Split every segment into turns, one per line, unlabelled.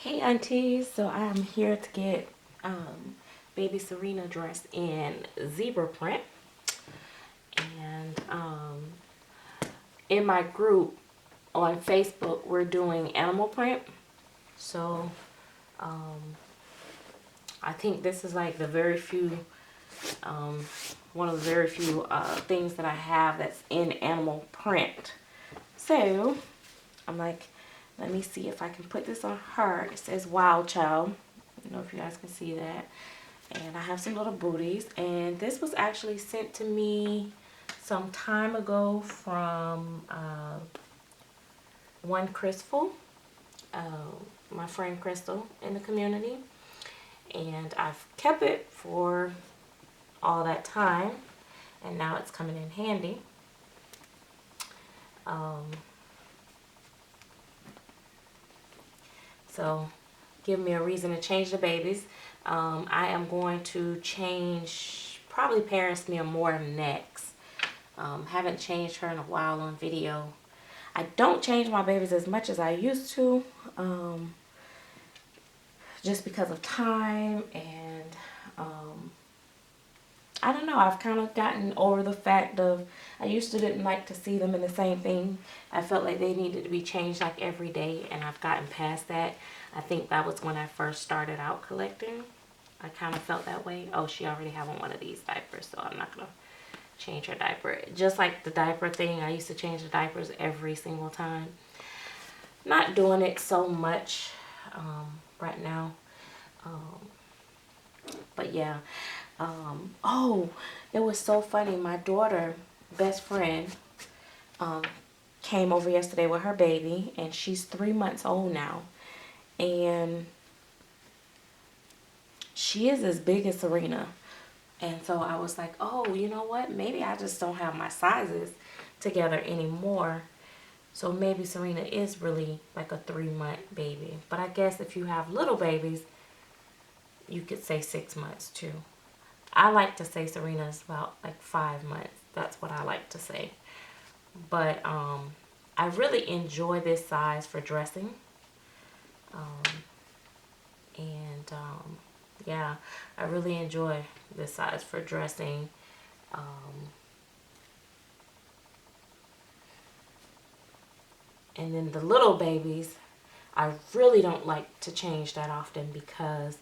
Hey aunties, so I am here to get baby Serena dressed in zebra print, and in my group on Facebook we're doing animal print. So I think this is like the very few one of the very few things that I have that's in animal print. So I'm like, let me see if I can put this on her. It says Wild Child. I don't know if you guys can see that. And I have some little booties. And this was actually sent to me some time ago from one Crystal, my friend Crystal in the community. And I've kept it for all that time. And now it's coming in handy. So give me a reason to change the babies. I am going to change probably Paris Mia more next. Haven't changed her in a while on video. I don't change my babies as much as I used to, just because of time, and I don't know, I've kind of gotten over the fact of, I used to didn't like to see them in the same thing. I felt like they needed to be changed like every day, and I've gotten past that. I think that was when I first started out collecting. I kind of felt that way. Oh, she already have on one of these diapers, so I'm not going to change her diaper. Just like the diaper thing, I used to change the diapers every single time. Not doing it so much right now. But yeah. Oh, it was so funny. My daughter, best friend, came over yesterday with her baby, and she's 3 months old now. And she is as big as Serena. And so I was like, oh, you know what? Maybe I just don't have my sizes together anymore. So maybe Serena is really like a 3-month baby. But I guess if you have little babies, you could say 6 months too. I like to say Serena is about like 5 months. That's what I like to say. But I really enjoy this size for dressing. Yeah, I really enjoy this size for dressing. And then the little babies, I really don't like to change that often, because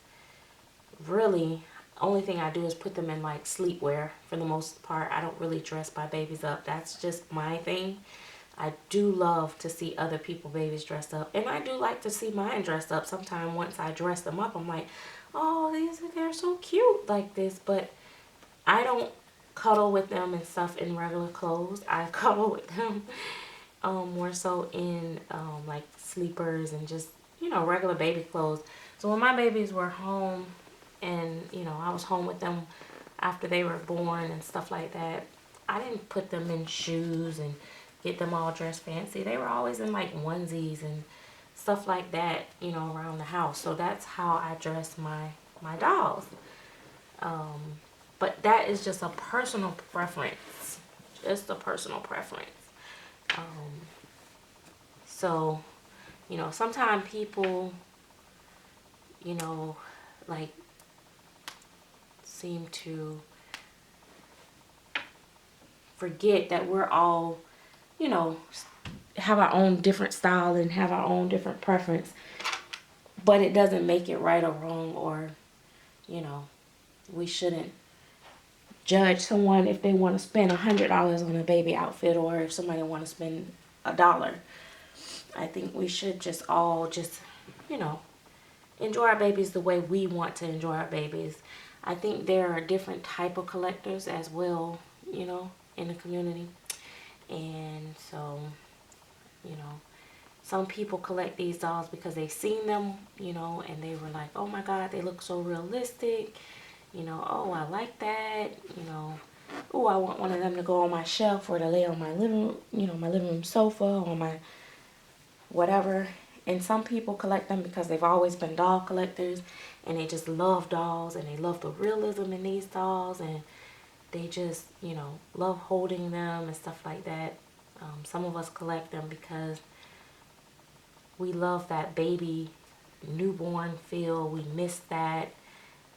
really only thing I do is put them in like sleepwear for the most part. I don't really dress my babies up. That's just my thing. I do love to see other people babies dressed up, and I do like to see mine dressed up. Sometimes once I dress them up, I'm like, oh, they're so cute like this. But I don't cuddle with them and stuff in regular clothes. I cuddle with them more so in like sleepers and just, you know, regular baby clothes. So when my babies were home, and you know, I was home with them after they were born and stuff like that, I didn't put them in shoes and get them all dressed fancy. They were always in like onesies and stuff like that, you know, around the house. So that's how I dress my dolls. But that is just a personal preference. Just a personal preference. So, you know, sometimes people, you know, like seem to forget that we're all, you know, have our own different style and have our own different preference. But it doesn't make it right or wrong, or, you know, we shouldn't judge someone if they want to spend $100 on a baby outfit, or if somebody want to spend $1. I think we should just all just, you know, enjoy our babies the way we want to enjoy our babies. I think there are different type of collectors as well, you know, in the community. And so, you know, some people collect these dolls because they've seen them, you know, and they were like, oh my God, they look so realistic. You know, oh, I like that. You know, oh, I want one of them to go on my shelf or to lay on my living, you know, my living room sofa, or my whatever. And some people collect them because they've always been doll collectors, and they just love dolls, and they love the realism in these dolls, and they just, you know, love holding them and stuff like that. Some of us collect them because we love that baby newborn feel. We miss that,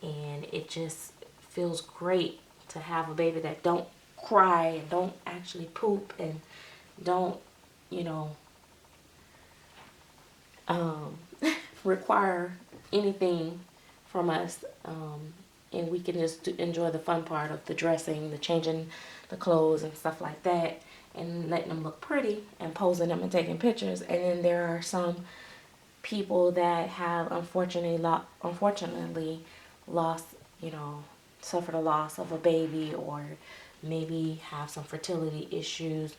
and it just feels great to have a baby that don't cry and don't actually poop and don't, you know, require anything from us, and we can just enjoy the fun part of the dressing, the changing the clothes and stuff like that, and letting them look pretty and posing them and taking pictures. And then there are some people that have unfortunately lost, you know, suffered a loss of a baby, or maybe have some fertility issues,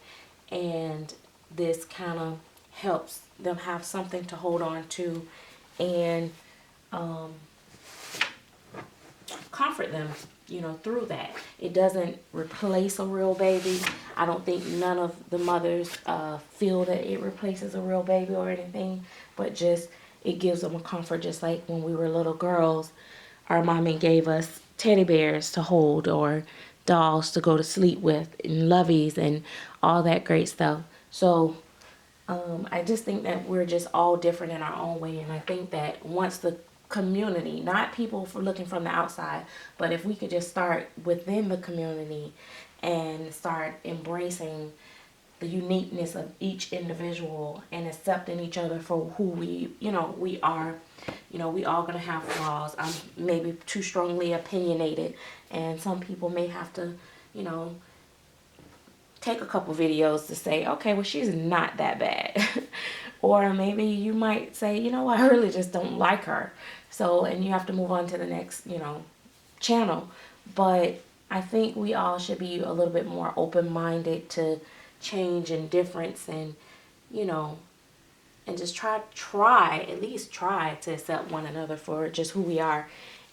and this kind of helps them have something to hold on to and comfort them, you know, through that. It doesn't replace a real baby. I don't think none of the mothers feel that it replaces a real baby or anything, but just it gives them a comfort, just like when we were little girls, our mommy gave us teddy bears to hold or dolls to go to sleep with and loveys and all that great stuff. So I just think that we're just all different in our own way, and I think that once the community, not people for looking from the outside, but if we could just start within the community and start embracing the uniqueness of each individual and accepting each other for who we, you know, we are. You know, we all gonna have flaws. I'm maybe too strongly opinionated, and some people may have to, you know, take a couple videos to say, okay, well, she's not that bad. Or maybe you might say, you know, I really just don't like her. So, and you have to move on to the next, you know, channel. But I think we all should be a little bit more open-minded to change and difference, and, you know, and just at least try to accept one another for just who we are,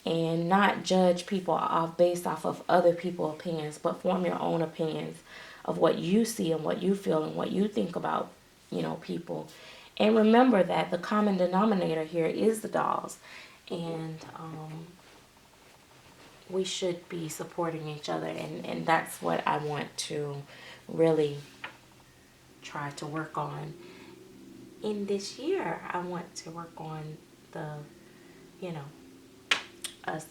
and not judge people based off of other people's opinions, but form your own opinions of what you see and what you feel and what you think about, you know, people. And remember that the common denominator here is the dolls, and we should be supporting each other, and that's what I want to really try to work on in this year. I want to work on the, you know, us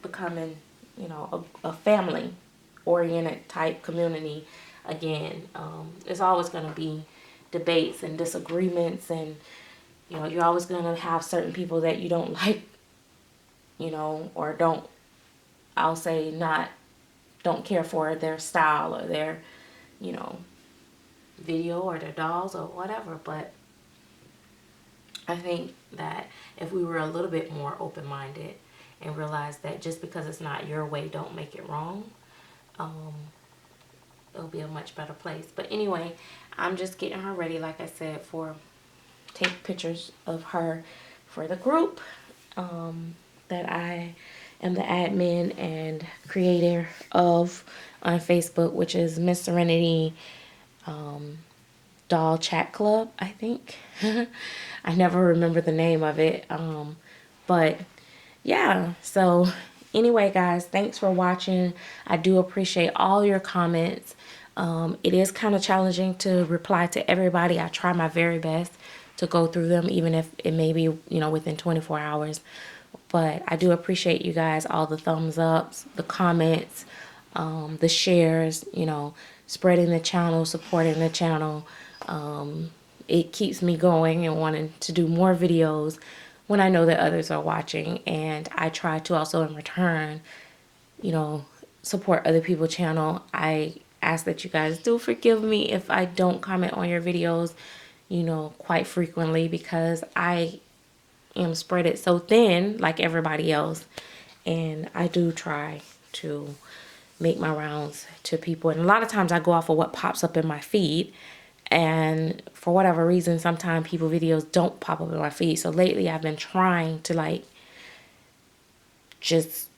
becoming, you know, a family oriented type community again. There's always going to be debates and disagreements, and, you know, you're always going to have certain people that you don't like, you know, or don't, I'll say don't care for their style or their, you know, video or their dolls or whatever. But I think that if we were a little bit more open-minded and realize that just because it's not your way, don't make it wrong, it'll be a much better place. But anyway, I'm just getting her ready, like I said, for take pictures of her for the group that I am the admin and creator of on Facebook, which is MsSerenity Doll Chat Club, I think. I never remember the name of it. But yeah, so anyway, guys, thanks for watching. I do appreciate all your comments. It is kind of challenging to reply to everybody. I try my very best to go through them, even if it may be, you know, within 24 hours. But I do appreciate you guys, all the thumbs ups, the comments, the shares, you know, spreading the channel, supporting the channel. It keeps me going and wanting to do more videos when I know that others are watching. And I try to also in return, you know, support other people's channel. I ask that you guys do forgive me if I don't comment on your videos, you know, quite frequently, because I am spread it so thin like everybody else. And I do try to make my rounds to people. And a lot of times I go off of what pops up in my feed. And for whatever reason, sometimes people videos don't pop up in my feed. So lately I've been trying to like just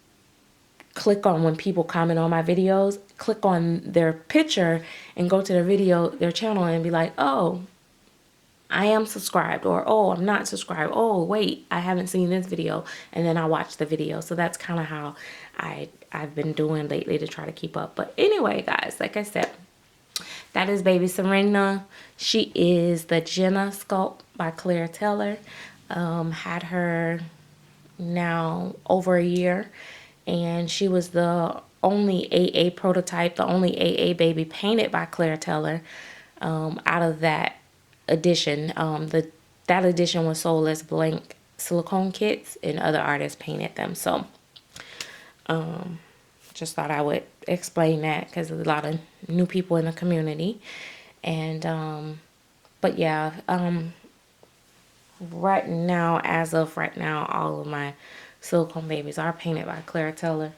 click on when people comment on my videos, click on their picture and go to their video, their channel, and be like, oh, I am subscribed, or oh, I'm not subscribed. Oh, wait, I haven't seen this video. And then I watch the video. So that's kind of how I've been doing lately to try to keep up. But anyway, guys, like I said, that is baby Serena. She is the Jenna Sculpt by Claire Taylor. Had her now over a year, and she was the only AA prototype, the only AA baby painted by Claire Teller out of that edition. That edition was sold as blank silicone kits, and other artists painted them. So just thought I would explain that because there's a lot of new people in the community. And but yeah, right now, as of right now, all of my silicone babies are painted by Claire Teller.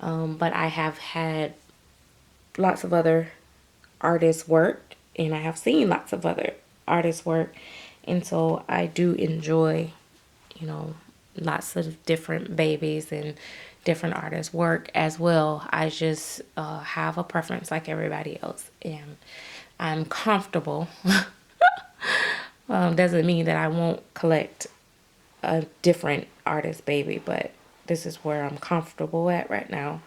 But I have had lots of other artists work, and I have seen lots of other artists work, and so I do enjoy, you know, lots of different babies and different artists work as well. I just have a preference like everybody else, and I'm comfortable. Doesn't mean that I won't collect a different artist baby, but this is where I'm comfortable at right now.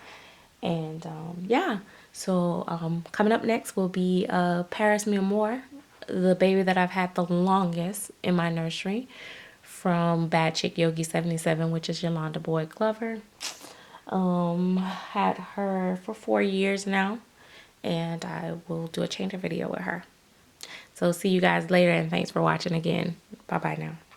And yeah, so coming up next will be Paris M'Amour, the baby that I've had the longest in my nursery, from Bad Chick Yogi 77, which is Yolanda Boyd Glover. Had her for 4 years now, and I will do a changer video with her. So see you guys later, and thanks for watching again. Bye bye now.